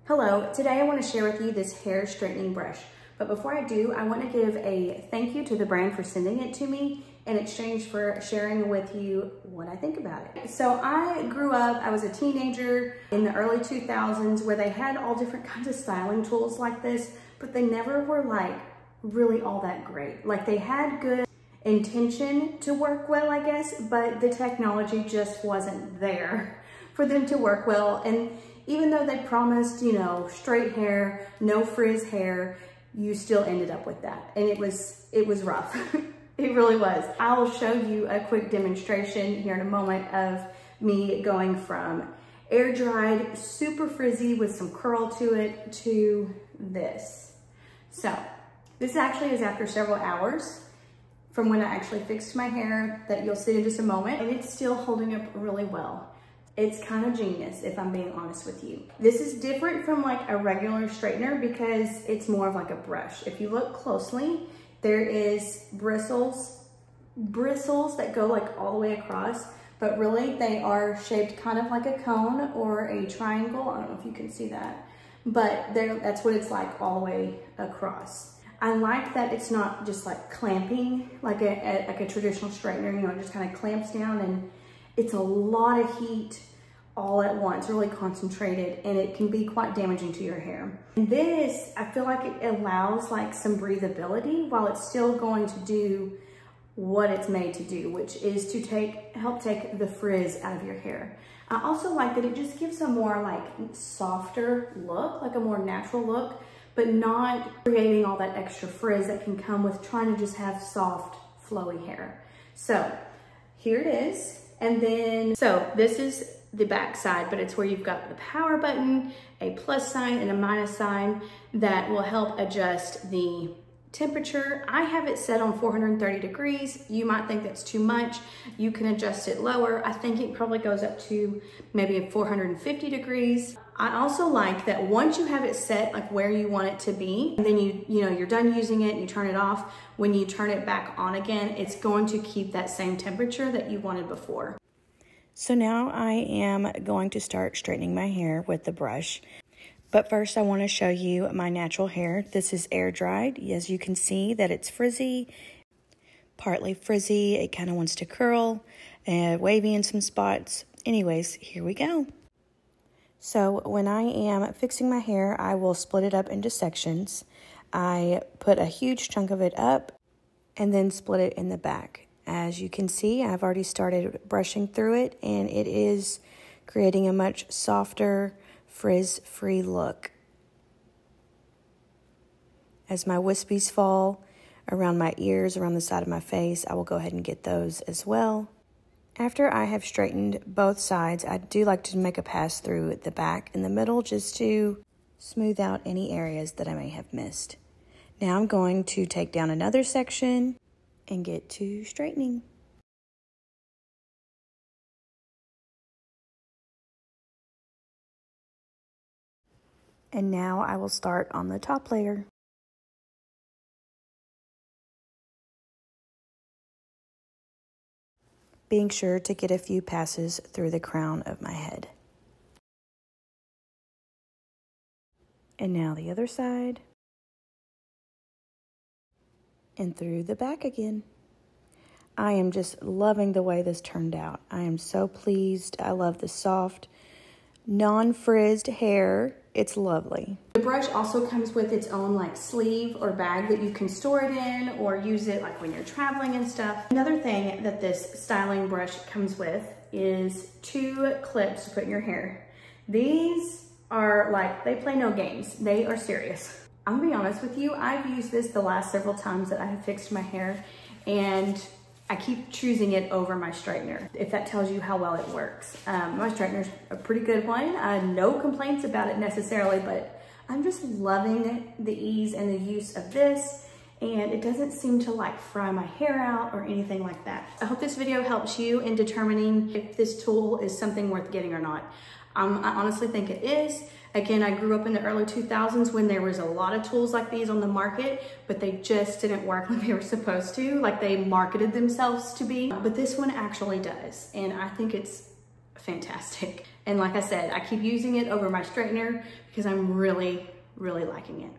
Hello, today I want to share with you this hair straightening brush. But before I do, I want to give a thank you to the brand for sending it to me in exchange for sharing with you what I think about it. So I grew up, I was a teenager in the early 2000s where they had all different kinds of styling tools like this, but they never were like really all that great. Like they had good intention to work well, I guess, but the technology just wasn't there for them to work well. And even though they promised, you know, straight hair, no frizz hair, you still ended up with that. And it was rough. It really was. I'll show you a quick demonstration here in a moment of me going from air dried, super frizzy with some curl to it to this. So this actually is after several hours from when I actually fixed my hair that you'll see in just a moment, and it's still holding up really well. It's kind of genius, if I'm being honest with you. This is different from like a regular straightener because it's more of like a brush. If you look closely, there is bristles that go like all the way across, but really they are shaped kind of like a cone or a triangle. I don't know if you can see that, but that's what it's like all the way across. I like that it's not just like clamping like a traditional straightener, you know, it just kind of clamps down, and it's a lot of heat all at once, really concentrated, and it can be quite damaging to your hair. And this, I feel like it allows like some breathability while it's still going to do what it's made to do, which is to help take the frizz out of your hair. I also like that it just gives a more like softer look, like a more natural look, but not creating all that extra frizz that can come with trying to just have soft, flowy hair. So here it is. And then, so this is the back side, but it's where you've got the power button, a plus sign and a minus sign that will help adjust the temperature. I have it set on 430 degrees. You might think that's too much. You can adjust it lower. I think it probably goes up to maybe 450 degrees. I also like that once you have it set like where you want it to be, and then you know, you're done using it, you turn it off. When you turn it back on again, it's going to keep that same temperature that you wanted before. So now I am going to start straightening my hair with the brush. But first I want to show you my natural hair. This is air dried. As you can see that it's frizzy, partly frizzy. It kind of wants to curl, wavy in some spots. Anyways, here we go. So when I am fixing my hair, I will split it up into sections. I put a huge chunk of it up and then split it in the back. As you can see, I've already started brushing through it, and it is creating a much softer, frizz-free look. As my wispies fall around my ears, around the side of my face, I will go ahead and get those as well. After I have straightened both sides, I do like to make a pass through the back and the middle just to smooth out any areas that I may have missed. Now I'm going to take down another section and get to straightening. And now I will start on the top layer. Being sure to get a few passes through the crown of my head. And now the other side. And through the back again. I am just loving the way this turned out. I am so pleased. I love the soft, non-frizzed hair. It's lovely. The brush also comes with its own like sleeve or bag that you can store it in or use it like when you're traveling and stuff. Another thing that this styling brush comes with is 2 clips to put in your hair. These are like, they play no games. They are serious. I'm gonna be honest with you, I've used this the last several times that I have fixed my hair, and I keep choosing it over my straightener, if that tells you how well it works. My straightener's a pretty good one. No complaints about it necessarily, but I'm just loving the ease and the use of this, and it doesn't seem to like fry my hair out or anything like that. I hope this video helps you in determining if this tool is something worth getting or not. I honestly think it is. Again, I grew up in the early 2000s when there was a lot of tools like these on the market, but they just didn't work like they were supposed to, like they marketed themselves to be. But this one actually does, and I think it's fantastic. And like I said, I keep using it over my straightener because I'm really, really liking it.